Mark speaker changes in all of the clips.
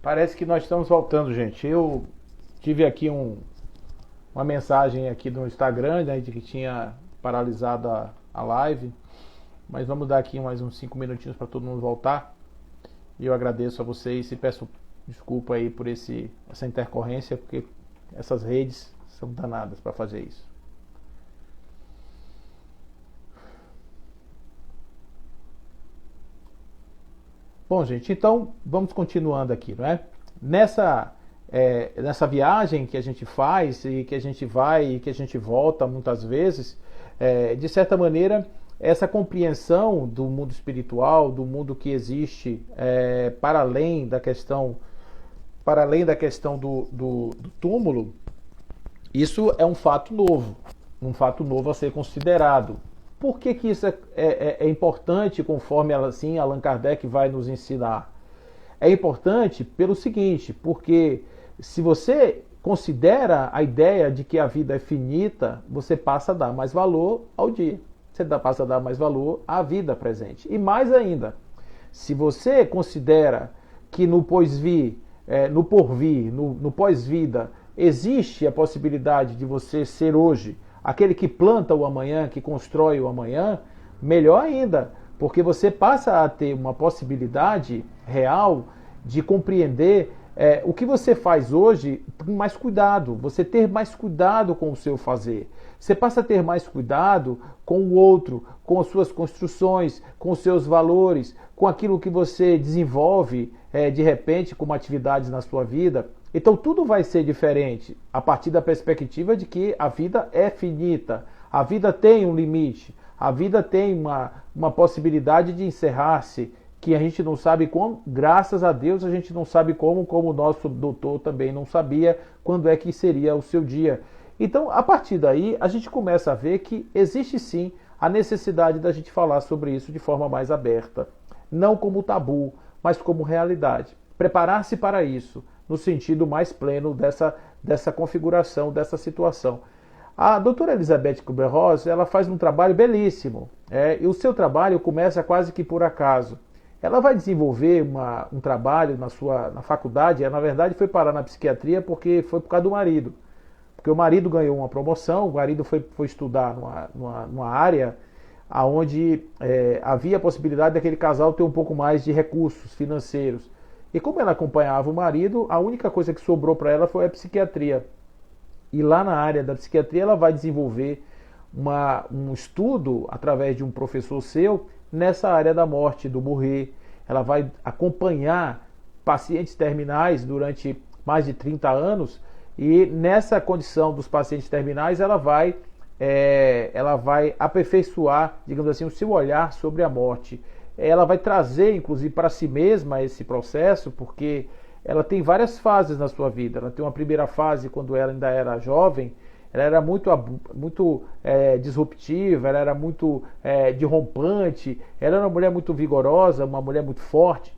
Speaker 1: Parece que nós estamos voltando, gente. Eu tive aqui uma mensagem aqui no Instagram, né, de que tinha paralisado a live, mas vamos dar aqui mais uns 5 minutinhos para todo mundo voltar. E eu agradeço a vocês e peço desculpa aí por essa intercorrência, porque essas redes são danadas para fazer isso. Bom, gente, então vamos continuando aqui, não é? Nessa viagem que a gente faz e que a gente vai e que a gente volta muitas vezes, de certa maneira, essa compreensão do mundo espiritual, do mundo que existe para além da questão do túmulo, isso é um fato novo a ser considerado. Por que isso é importante, conforme assim Allan Kardec vai nos ensinar? É importante pelo seguinte, porque se você considera a ideia de que a vida é finita, você passa a dar mais valor ao dia. Você passa a dar mais valor à vida presente. E mais ainda, se você considera que no porvir, no pós-vida, existe a possibilidade de você ser hoje aquele que planta o amanhã, que constrói o amanhã, melhor ainda, porque você passa a ter uma possibilidade real de compreender o que você faz hoje com mais cuidado, você ter mais cuidado com o seu fazer. Você passa a ter mais cuidado com o outro, com as suas construções, com os seus valores, com aquilo que você desenvolve de repente como atividades na sua vida. Então tudo vai ser diferente a partir da perspectiva de que a vida é finita, a vida tem um limite, a vida tem uma possibilidade de encerrar-se, que a gente não sabe como, graças a Deus a gente não sabe como o nosso doutor também não sabia quando é que seria o seu dia. Então, a partir daí, a gente começa a ver que existe sim a necessidade da gente falar sobre isso de forma mais aberta, não como tabu, mas como realidade. Preparar-se para isso, no sentido mais pleno dessa configuração, dessa situação. A doutora Elizabeth Kubler-Ross, ela faz um trabalho belíssimo, e o seu trabalho começa quase que por acaso. Ela vai desenvolver um trabalho na faculdade, na verdade foi parar na psiquiatria porque foi por causa do marido. Porque o marido ganhou uma promoção, o marido foi estudar numa área onde havia a possibilidade daquele casal ter um pouco mais de recursos financeiros. E como ela acompanhava o marido, a única coisa que sobrou para ela foi a psiquiatria. E lá na área da psiquiatria ela vai desenvolver um estudo através de um professor seu nessa área da morte, do morrer. Ela vai acompanhar pacientes terminais durante mais de 30 anos e nessa condição dos pacientes terminais ela vai aperfeiçoar, digamos assim, o seu olhar sobre a morte. Ela vai trazer, inclusive, para si mesma esse processo, porque ela tem várias fases na sua vida. Ela tem uma primeira fase, quando ela ainda era jovem, ela era muito disruptiva, ela era muito derrompante, ela era uma mulher muito vigorosa, uma mulher muito forte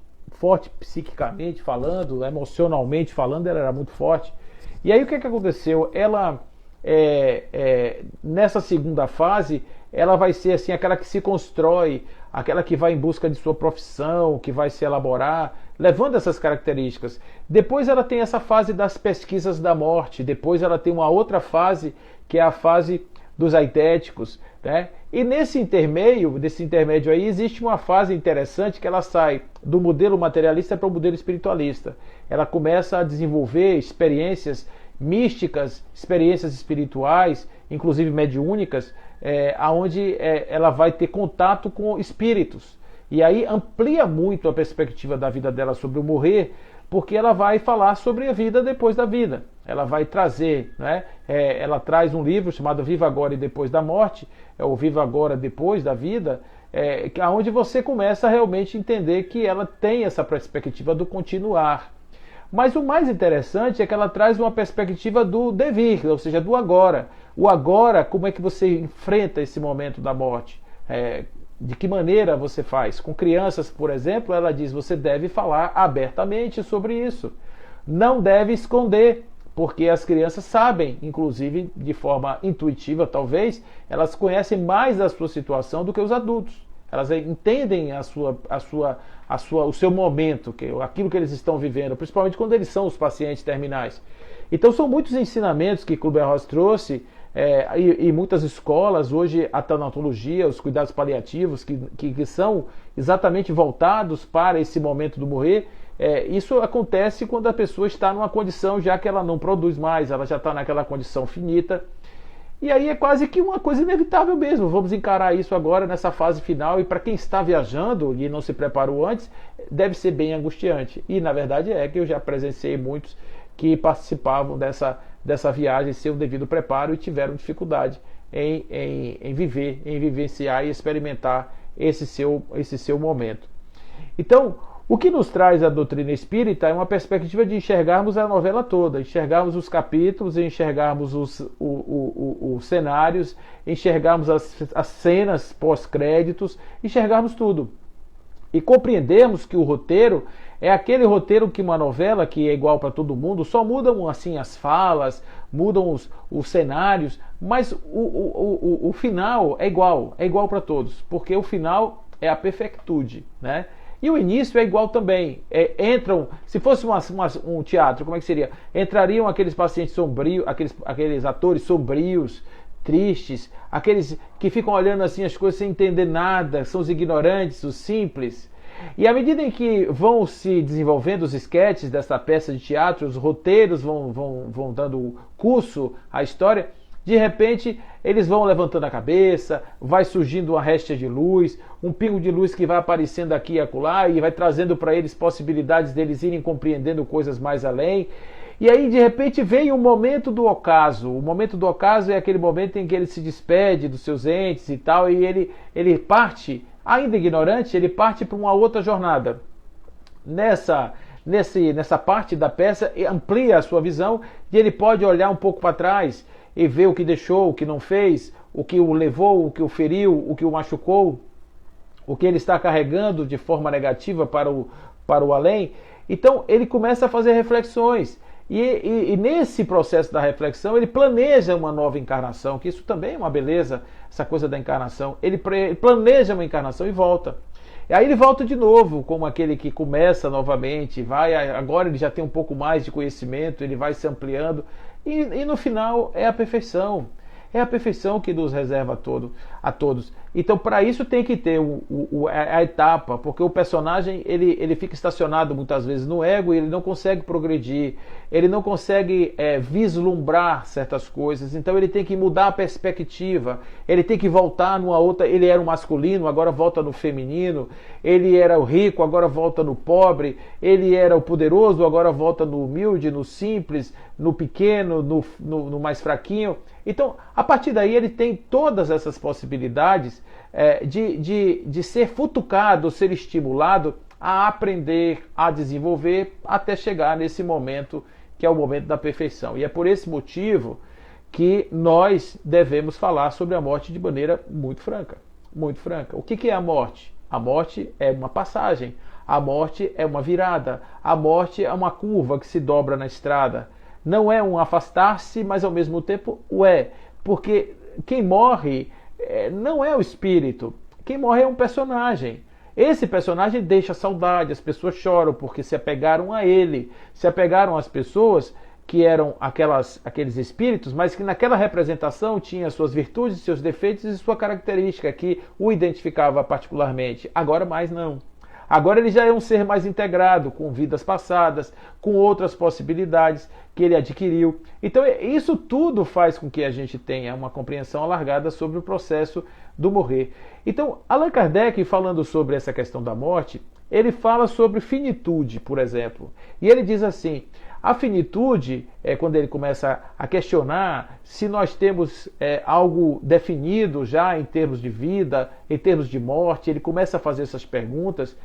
Speaker 1: psiquicamente falando, emocionalmente falando, ela era muito forte. E aí o que aconteceu? Ela, nessa segunda fase, ela vai ser assim, aquela que se constrói, aquela que vai em busca de sua profissão, que vai se elaborar, levando essas características. Depois ela tem essa fase das pesquisas da morte, depois ela tem uma outra fase, que é a fase dos aidéticos, né? E desse intermédio aí, existe uma fase interessante que ela sai do modelo materialista para o modelo espiritualista. Ela começa a desenvolver experiências místicas, experiências espirituais, inclusive mediúnicas, onde ela vai ter contato com espíritos. E aí amplia muito a perspectiva da vida dela sobre o morrer, porque ela vai falar sobre a vida depois da vida. Ela vai trazer, né? Ela traz um livro chamado Viva Agora e Depois da Morte, ou Viva Agora Depois da Vida, onde você começa a realmente entender que ela tem essa perspectiva do continuar. Mas o mais interessante é que ela traz uma perspectiva do devir, ou seja, do agora. O agora, como é que você enfrenta esse momento da morte? De que maneira você faz? Com crianças, por exemplo, ela diz, você deve falar abertamente sobre isso. Não deve esconder, porque as crianças sabem, inclusive de forma intuitiva talvez, elas conhecem mais da sua situação do que os adultos. elas entendem o seu momento, aquilo que eles estão vivendo, principalmente quando eles são os pacientes terminais. Então são muitos ensinamentos que Kübler-Ross trouxe, e muitas escolas, hoje a tanatologia, os cuidados paliativos, que são exatamente voltados para esse momento do morrer. Isso acontece quando a pessoa está numa condição já que ela não produz mais, ela já está naquela condição finita. E aí é quase que uma coisa inevitável mesmo. Vamos encarar isso agora nessa fase final, e para quem está viajando e não se preparou antes, deve ser bem angustiante. E na verdade que eu já presenciei muitos que participavam dessa viagem sem o devido preparo e tiveram dificuldade em vivenciar e experimentar esse seu momento. Então, o que nos traz a doutrina espírita é uma perspectiva de enxergarmos a novela toda, enxergarmos os capítulos, enxergarmos os cenários, enxergarmos as cenas pós-créditos, enxergarmos tudo. E compreendermos que o roteiro é aquele roteiro que uma novela que é igual para todo mundo, só mudam assim as falas, mudam os cenários, mas o final é igual para todos, porque o final é a perfectude, né? E o início é igual também. Se fosse um teatro, como é que seria? Entrariam aqueles pacientes sombrios, aqueles atores sombrios, tristes, aqueles que ficam olhando assim as coisas sem entender nada, são os ignorantes, os simples. E à medida em que vão se desenvolvendo os esquetes dessa peça de teatro, os roteiros vão dando curso à história, de repente eles vão levantando a cabeça, vai surgindo uma réstia de luz, um pingo de luz que vai aparecendo aqui e acolá e vai trazendo para eles possibilidades deles irem compreendendo coisas mais além. E aí de repente vem o momento do ocaso. O momento do ocaso é aquele momento em que ele se despede dos seus entes e tal, e ele parte, ainda ignorante, ele parte para uma outra jornada. Nessa parte da peça, amplia a sua visão e ele pode olhar um pouco para trás e ver o que deixou, o que não fez, o que o levou, o que o feriu, o que o machucou, o que ele está carregando de forma negativa para o além. Então ele começa a fazer reflexões. E nesse processo da reflexão ele planeja uma nova encarnação, que isso também é uma beleza, essa coisa da encarnação. Ele planeja uma encarnação e volta. E aí ele volta de novo, como aquele que começa novamente, agora ele já tem um pouco mais de conhecimento, ele vai se ampliando, e no final é a perfeição. É a perfeição que nos reserva a todos. Então, para isso tem que ter a etapa, porque o personagem ele fica estacionado muitas vezes no ego e ele não consegue progredir, ele não consegue vislumbrar certas coisas. Então, ele tem que mudar a perspectiva, ele tem que voltar numa outra. Ele era o masculino, agora volta no feminino. Ele era o rico, agora volta no pobre. Ele era o poderoso, agora volta no humilde, no simples, no pequeno, no mais fraquinho. Então, a partir daí, ele tem todas essas possibilidades de ser futucado, ser estimulado a aprender, a desenvolver, até chegar nesse momento que é o momento da perfeição. E é por esse motivo que nós devemos falar sobre a morte de maneira muito franca. Muito franca. O que é a morte? A morte é uma passagem. A morte é uma virada. A morte é uma curva que se dobra na estrada. Não é um afastar-se, mas ao mesmo tempo o é. Porque quem morre não é o espírito. Quem morre é um personagem. Esse personagem deixa saudade, as pessoas choram porque se apegaram a ele. Se apegaram às pessoas que eram aqueles espíritos, mas que naquela representação tinha suas virtudes, seus defeitos e sua característica que o identificava particularmente. Agora mais não. Agora ele já é um ser mais integrado, com vidas passadas, com outras possibilidades que ele adquiriu. Então isso tudo faz com que a gente tenha uma compreensão alargada sobre o processo do morrer. Então Allan Kardec, falando sobre essa questão da morte, ele fala sobre finitude, por exemplo. E ele diz assim, a finitude é quando ele começa a questionar se nós temos algo definido já em termos de vida, em termos de morte. Ele começa a fazer essas perguntas.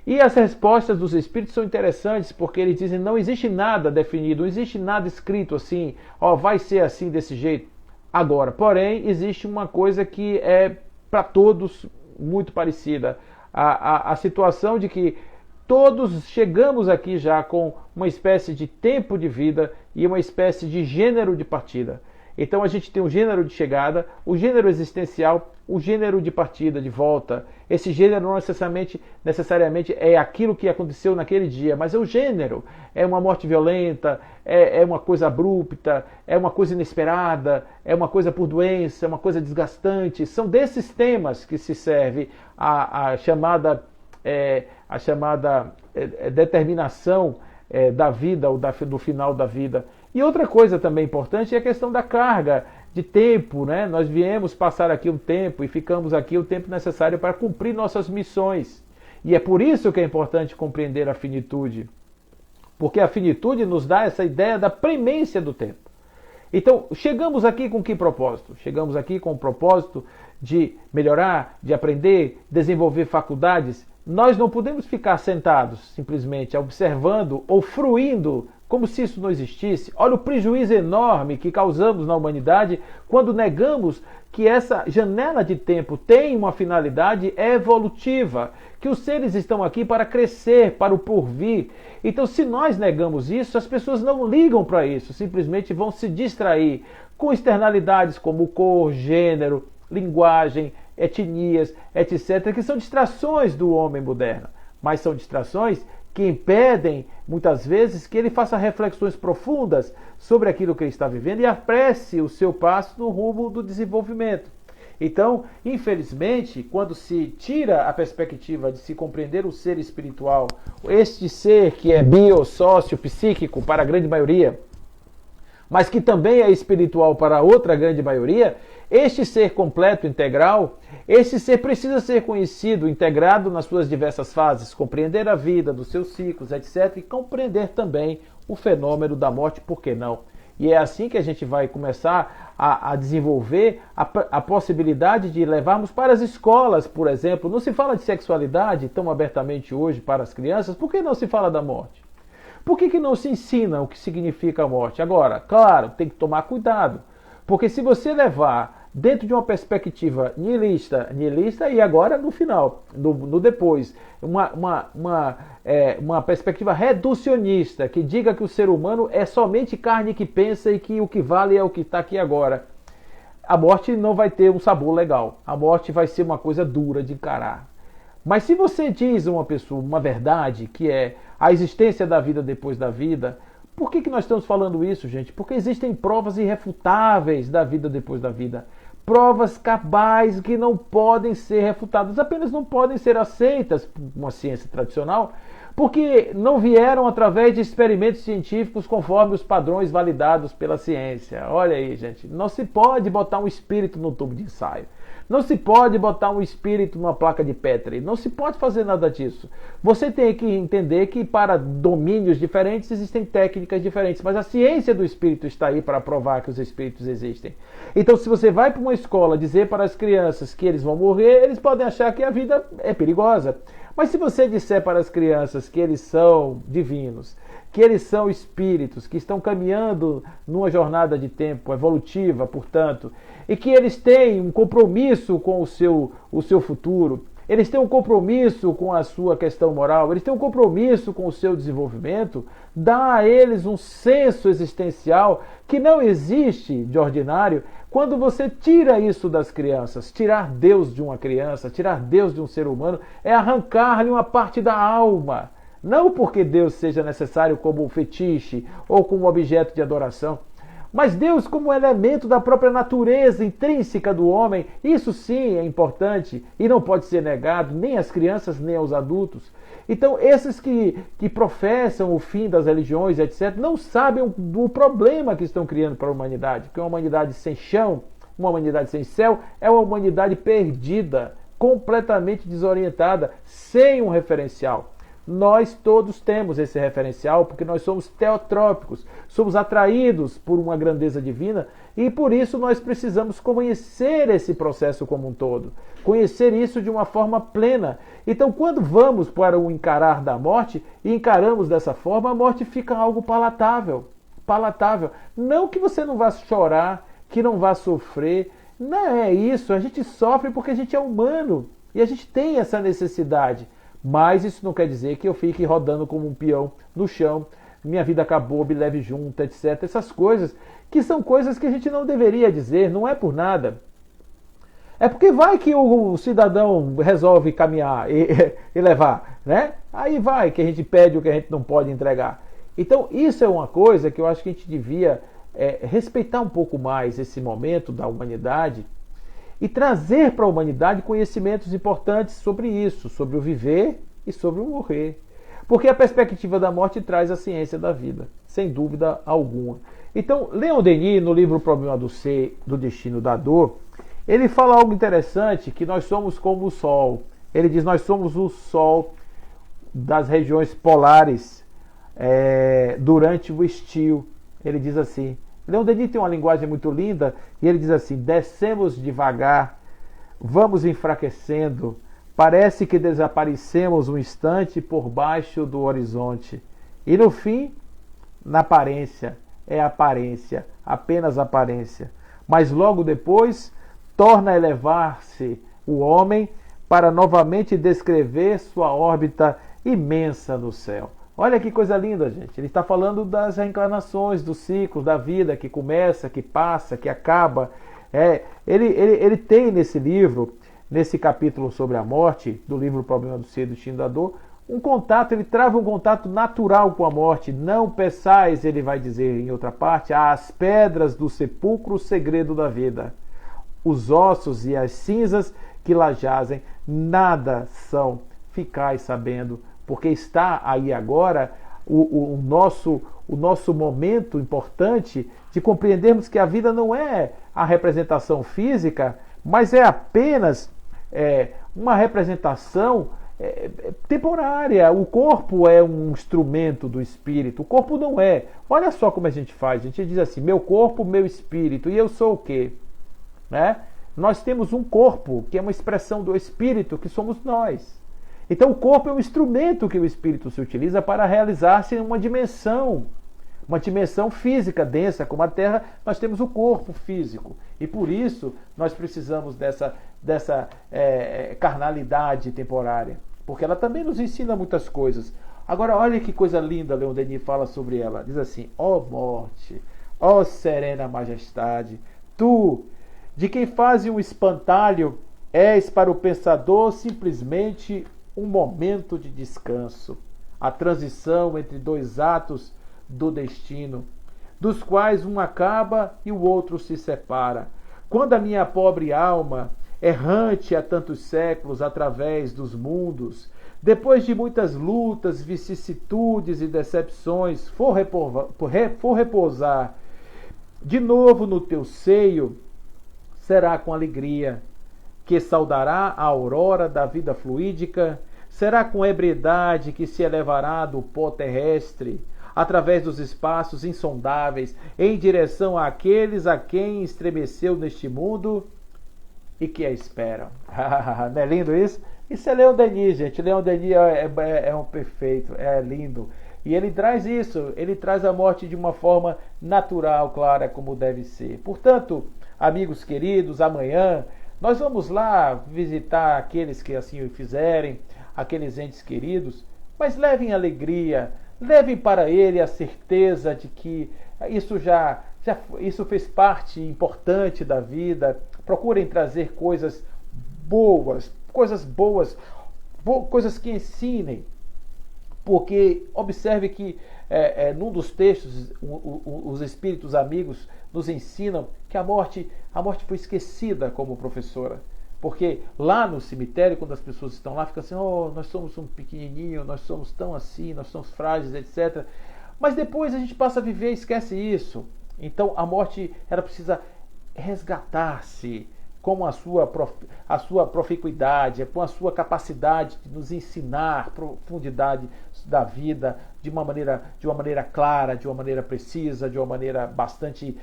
Speaker 1: E as respostas dos espíritos são interessantes, porque eles dizem não existe nada definido, não existe nada escrito assim, vai ser assim desse jeito. Agora, porém, existe uma coisa que é para todos muito parecida. A situação de que todos chegamos aqui já com uma espécie de tempo de vida e uma espécie de gênero de partida. Então a gente tem o gênero de chegada, o gênero existencial, o gênero de partida, de volta. Esse gênero não necessariamente é aquilo que aconteceu naquele dia, mas é o gênero. É uma morte violenta, é uma coisa abrupta, é uma coisa inesperada, é uma coisa por doença, é uma coisa desgastante. São desses temas que se serve a chamada determinação da vida ou do final da vida. E outra coisa também importante é a questão da carga de tempo, né? Nós viemos passar aqui um tempo e ficamos aqui o tempo necessário para cumprir nossas missões. E é por isso que é importante compreender a finitude, porque a finitude nos dá essa ideia da premência do tempo. Então, chegamos aqui com que propósito? Chegamos aqui com o propósito de melhorar, de aprender, desenvolver faculdades. Nós não podemos ficar sentados simplesmente observando ou fruindo como se isso não existisse. Olha o prejuízo enorme que causamos na humanidade quando negamos que essa janela de tempo tem uma finalidade evolutiva, que os seres estão aqui para crescer, para o porvir. Então, se nós negamos isso, as pessoas não ligam para isso, simplesmente vão se distrair com externalidades como cor, gênero, linguagem, etnias, etc., que são distrações do homem moderno, mas são distrações que impedem, muitas vezes, que ele faça reflexões profundas sobre aquilo que ele está vivendo e apresse o seu passo no rumo do desenvolvimento. Então, infelizmente, quando se tira a perspectiva de se compreender o ser espiritual, este ser que é sócio, psíquico para a grande maioria, mas que também é espiritual para a outra grande maioria, este ser completo, integral, este ser precisa ser conhecido, integrado nas suas diversas fases, compreender a vida, dos seus ciclos, etc., e compreender também o fenômeno da morte, por que não? E é assim que a gente vai começar a desenvolver a possibilidade de levarmos para as escolas, por exemplo. Não se fala de sexualidade tão abertamente hoje para as crianças, por que não se fala da morte? Por que não se ensina o que significa a morte? Agora, claro, tem que tomar cuidado, porque se você levar dentro de uma perspectiva nihilista e agora no final, no depois, uma perspectiva reducionista, que diga que o ser humano é somente carne que pensa e que o que vale é o que está aqui agora, a morte não vai ter um sabor legal, a morte vai ser uma coisa dura de encarar. Mas se você diz a uma pessoa uma verdade, que é a existência da vida depois da vida, por que nós estamos falando isso, gente? Porque existem provas irrefutáveis da vida depois da vida. Provas cabais que não podem ser refutadas, apenas não podem ser aceitas por uma ciência tradicional, porque não vieram através de experimentos científicos conforme os padrões validados pela ciência. Olha aí, gente, não se pode botar um espírito no tubo de ensaio. Não se pode botar um espírito numa placa de Petri. Não se pode fazer nada disso. Você tem que entender que para domínios diferentes existem técnicas diferentes, mas a ciência do espírito está aí para provar que os espíritos existem. Então, se você vai para uma escola dizer para as crianças que eles vão morrer, eles podem achar que a vida é perigosa. Mas se você disser para as crianças que eles são divinos, que eles são espíritos, que estão caminhando numa jornada de tempo evolutiva, portanto, e que eles têm um compromisso com o seu futuro, eles têm um compromisso com a sua questão moral, eles têm um compromisso com o seu desenvolvimento, dá a eles um senso existencial que não existe de ordinário quando você tira isso das crianças. Tirar Deus de uma criança, tirar Deus de um ser humano, é arrancar-lhe uma parte da alma. Não porque Deus seja necessário como fetiche ou como objeto de adoração, mas Deus como elemento da própria natureza intrínseca do homem. Isso sim é importante e não pode ser negado nem às crianças nem aos adultos. Então esses que professam o fim das religiões, etc., não sabem do problema que estão criando para a humanidade, que é uma humanidade sem chão, uma humanidade sem céu, é uma humanidade perdida, completamente desorientada, sem um referencial. Nós todos temos esse referencial porque nós somos teotrópicos, somos atraídos por uma grandeza divina e por isso nós precisamos conhecer esse processo como um todo, conhecer isso de uma forma plena. Então, quando vamos para o encarar da morte e encaramos dessa forma, a morte fica algo palatável. Não que você não vá chorar, que não vá sofrer, não é isso. A gente sofre porque a gente é humano e a gente tem essa necessidade. Mas isso não quer dizer que eu fique rodando como um peão no chão, minha vida acabou, me leve junto, etc. Essas coisas que são coisas que a gente não deveria dizer, não é por nada. É porque vai que o cidadão resolve caminhar e levar, né? Aí vai que a gente pede o que a gente não pode entregar. Então isso é uma coisa que eu acho que a gente devia respeitar um pouco mais esse momento da humanidade e trazer para a humanidade conhecimentos importantes sobre isso, sobre o viver e sobre o morrer. Porque a perspectiva da morte traz a ciência da vida, sem dúvida alguma. Então, Leon Denis, no livro O Problema do Ser, do Destino da Dor, ele fala algo interessante, que nós somos como o Sol. Ele diz, nós somos o Sol das regiões polares durante o estio. Ele diz assim, Leon Denis tem uma linguagem muito linda, e ele diz assim, descemos devagar, vamos enfraquecendo, parece que desaparecemos um instante por baixo do horizonte. E no fim, na aparência, é aparência, apenas aparência. Mas logo depois, torna a elevar-se o homem para novamente descrever sua órbita imensa no céu. Olha que coisa linda, gente. Ele está falando das reencarnações, dos ciclos da vida que começa, que passa, que acaba. Ele tem nesse livro, nesse capítulo sobre a morte, do livro O Problema do Ser e do Destino da Dor, um contato, ele trava um contato natural com a morte. Não peçais, ele vai dizer em outra parte, às pedras do sepulcro o segredo da vida. Os ossos e as cinzas que lá jazem, nada são, ficais sabendo, porque está aí agora o nosso momento importante de compreendermos que a vida não é a representação física, mas é apenas uma representação temporária. O corpo é um instrumento do espírito, o corpo não é. Olha só como a gente faz, a gente diz assim, meu corpo, meu espírito, e eu sou o quê? Né? Nós temos um corpo, que é uma expressão do espírito, que somos nós. Então o corpo é um instrumento que o espírito se utiliza para realizar-se em uma dimensão física densa, como a Terra. Nós temos o corpo físico, e por isso nós precisamos dessa carnalidade temporária, porque ela também nos ensina muitas coisas. Agora olha que coisa linda, Leon Denis fala sobre ela, diz assim, ó morte, ó serena majestade, tu, de quem fazes um espantalho, és para o pensador simplesmente um momento de descanso, a transição entre dois atos do destino, dos quais um acaba e o outro se separa. Quando a minha pobre alma, errante há tantos séculos através dos mundos, depois de muitas lutas, vicissitudes e decepções, for repousar de novo no teu seio, será com alegria que saudará a aurora da vida fluídica, será com ebriedade que se elevará do pó terrestre, através dos espaços insondáveis, em direção àqueles a quem estremeceu neste mundo e que a esperam. Não é lindo isso? Isso é Leon Denis, gente. Leon Denis é um perfeito, é lindo. E ele traz isso, ele traz a morte de uma forma natural, clara, como deve ser. Portanto, amigos queridos, amanhã nós vamos lá visitar aqueles que assim o fizerem, aqueles entes queridos, mas levem alegria, levem para ele a certeza de que isso fez parte importante da vida. Procurem trazer coisas boas, coisas que ensinem, porque observe que num dos textos os espíritos amigos nos ensinam que a morte foi esquecida como professora. Porque lá no cemitério, quando as pessoas estão lá, ficam assim, oh, nós somos um pequenininho, nós somos tão assim, nós somos frágeis, etc. Mas depois a gente passa a viver e esquece isso. Então a morte, ela precisa resgatar-se com a sua proficuidade, com a sua capacidade de nos ensinar profundidade da vida de uma maneira clara, de uma maneira precisa, de uma maneira bastante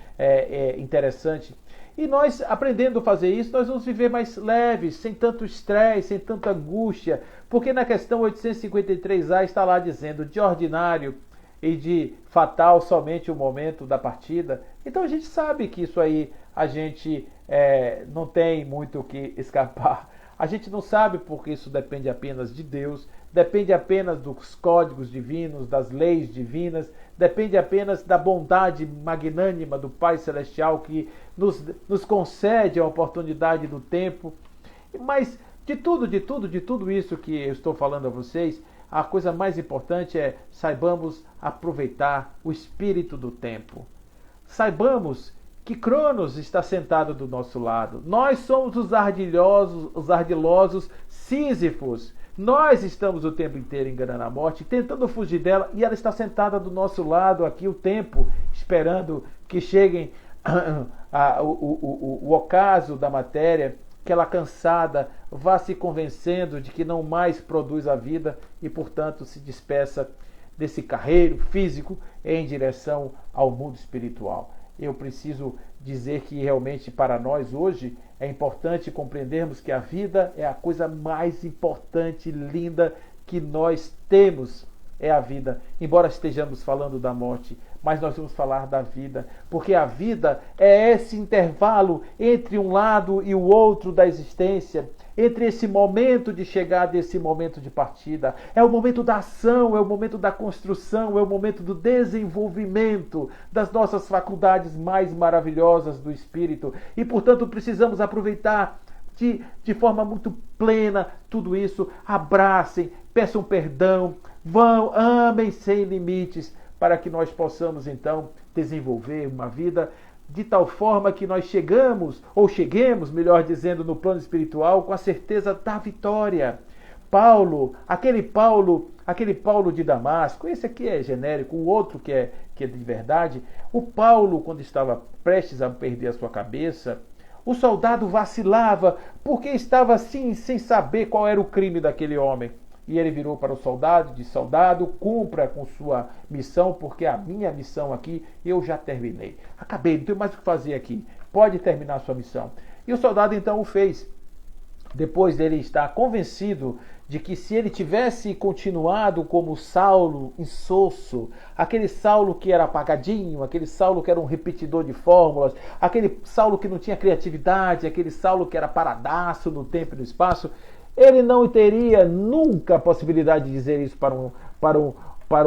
Speaker 1: interessante. E nós, aprendendo a fazer isso, nós vamos viver mais leves, sem tanto estresse, sem tanta angústia, porque na questão 853A está lá dizendo, de ordinário, e de fatal somente o momento da partida. Então a gente sabe que isso aí a gente não tem muito o que escapar. A gente não sabe porque isso depende apenas de Deus, depende apenas dos códigos divinos, das leis divinas, depende apenas da bondade magnânima do Pai Celestial que nos concede a oportunidade do tempo. Mas de tudo isso que eu estou falando a vocês, a coisa mais importante é saibamos aproveitar o espírito do tempo. Saibamos que Cronos está sentado do nosso lado. Nós somos os ardilosos Sísifos. Nós estamos o tempo inteiro enganando a morte, tentando fugir dela, e ela está sentada do nosso lado aqui o tempo, esperando que cheguem o ocaso da matéria, que ela cansada vá se convencendo de que não mais produz a vida e, portanto, se despeça desse carreiro físico em direção ao mundo espiritual. Eu preciso dizer que realmente para nós hoje é importante compreendermos que a vida é a coisa mais importante, linda que nós temos. É a vida, embora estejamos falando da morte, mas nós vamos falar da vida, porque a vida é esse intervalo entre um lado e o outro da existência, entre esse momento de chegada e esse momento de partida. É o momento da ação, é o momento da construção, é o momento do desenvolvimento das nossas faculdades mais maravilhosas do espírito. E, portanto, precisamos aproveitar de forma muito plena tudo isso. Abracem, peçam perdão, amem sem limites, para que nós possamos então desenvolver uma vida de tal forma que nós cheguemos, melhor dizendo, no plano espiritual com a certeza da vitória. Aquele Paulo de Damasco, esse aqui é genérico, o outro que é de verdade. O Paulo, quando estava prestes a perder a sua cabeça, o soldado vacilava porque estava assim, sem saber qual era o crime daquele homem. E ele virou para o soldado e disse: soldado, cumpra com sua missão, porque a minha missão aqui eu já terminei. Acabei, não tenho mais o que fazer aqui. Pode terminar a sua missão. E o soldado então o fez. Depois dele estar convencido de que se ele tivesse continuado como Saulo insosso, aquele Saulo que era apagadinho, aquele Saulo que era um repetidor de fórmulas, aquele Saulo que não tinha criatividade, aquele Saulo que era paradaço no tempo e no espaço, ele não teria nunca a possibilidade de dizer isso para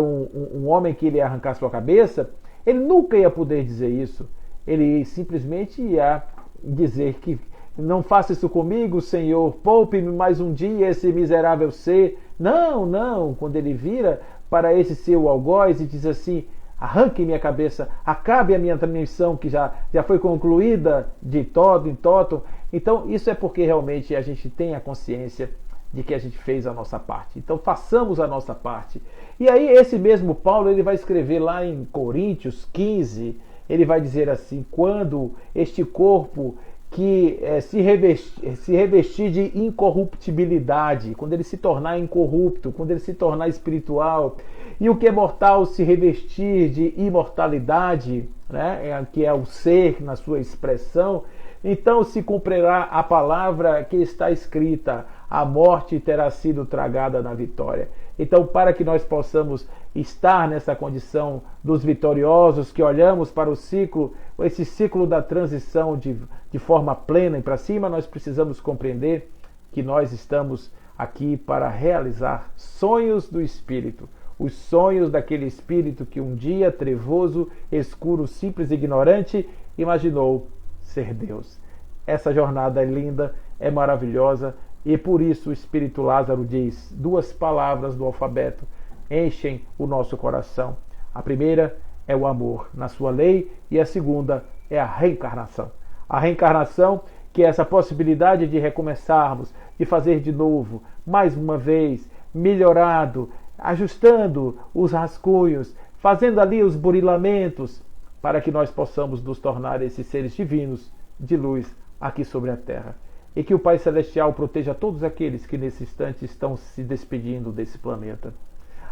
Speaker 1: um homem que ele ia arrancar sua cabeça. Ele nunca ia poder dizer isso. Ele simplesmente ia dizer que não faça isso comigo, Senhor, poupe-me mais um dia esse miserável ser. Não. Quando ele vira para esse seu algoz e diz assim: arranque minha cabeça, acabe a minha missão que já foi concluída de todo em toto. Então isso é porque realmente a gente tem a consciência de que a gente fez a nossa parte. Então façamos a nossa parte. E aí esse mesmo Paulo, ele vai escrever lá em Coríntios 15, ele vai dizer assim: quando este corpo que se revestir de incorruptibilidade, quando ele se tornar incorrupto, quando ele se tornar espiritual, e o que é mortal se revestir de imortalidade, né, que é o ser na sua expressão, então se cumprirá a palavra que está escrita: a morte terá sido tragada na vitória. Então, para que nós possamos estar nessa condição dos vitoriosos, que olhamos para esse ciclo da transição de forma plena e para cima, nós precisamos compreender que nós estamos aqui para realizar sonhos do Espírito, os sonhos daquele Espírito que um dia trevoso, escuro, simples e ignorante imaginou ser Deus. Essa jornada é linda, é maravilhosa, e por isso o Espírito Lázaro diz: duas palavras do alfabeto enchem o nosso coração. A primeira é o amor na sua lei, e a segunda é a reencarnação. A reencarnação, que é essa possibilidade de recomeçarmos, de fazer de novo, mais uma vez, melhorado, ajustando os rascunhos, fazendo ali os burilamentos, para que nós possamos nos tornar esses seres divinos de luz aqui sobre a terra. E que o Pai Celestial proteja todos aqueles que nesse instante estão se despedindo desse planeta.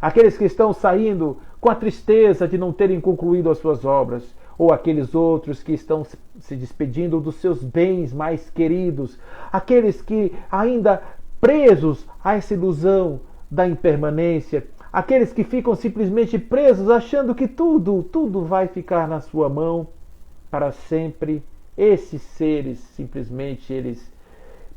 Speaker 1: Aqueles que estão saindo com a tristeza de não terem concluído as suas obras, ou aqueles outros que estão se despedindo dos seus bens mais queridos, aqueles que ainda presos a essa ilusão da impermanência, aqueles que ficam simplesmente presos, achando que tudo vai ficar na sua mão para sempre. Esses seres, simplesmente, eles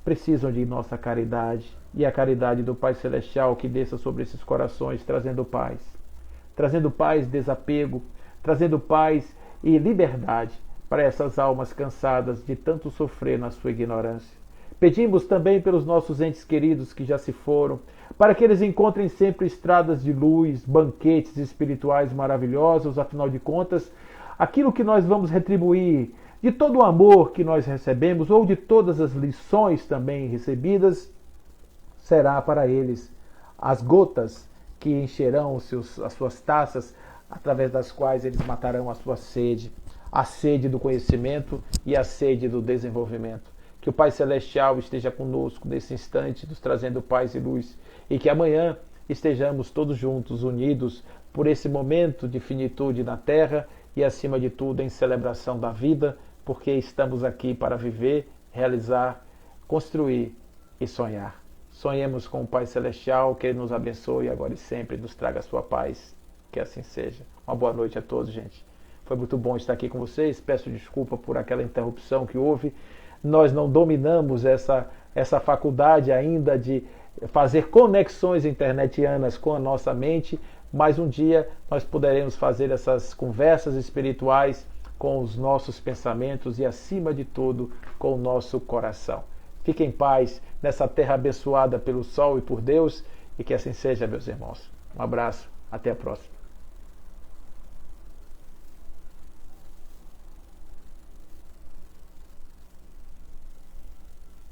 Speaker 1: precisam de nossa caridade, e a caridade do Pai Celestial que desça sobre esses corações, trazendo paz, desapego, trazendo paz e liberdade para essas almas cansadas de tanto sofrer na sua ignorância. Pedimos também pelos nossos entes queridos que já se foram, para que eles encontrem sempre estradas de luz, banquetes espirituais maravilhosos, afinal de contas, aquilo que nós vamos retribuir de todo o amor que nós recebemos, ou de todas as lições também recebidas, será para eles as gotas que encherão as suas taças, através das quais eles matarão a sua sede, a sede do conhecimento e a sede do desenvolvimento. Que o Pai Celestial esteja conosco nesse instante, nos trazendo paz e luz, e que amanhã estejamos todos juntos, unidos por esse momento de finitude na Terra e, acima de tudo, em celebração da vida, porque estamos aqui para viver, realizar, construir e sonhar. Sonhemos com o Pai Celestial, que Ele nos abençoe agora e sempre, nos traga a sua paz. Que assim seja. Uma boa noite a todos, gente. Foi muito bom estar aqui com vocês. Peço desculpa por aquela interrupção que houve. Nós não dominamos essa faculdade ainda de fazer conexões internetianas com a nossa mente, mas um dia nós poderemos fazer essas conversas espirituais com os nossos pensamentos e, acima de tudo, com o nosso coração. Fique em paz nessa terra abençoada pelo sol e por Deus, e que assim seja, meus irmãos. Um abraço, até a próxima.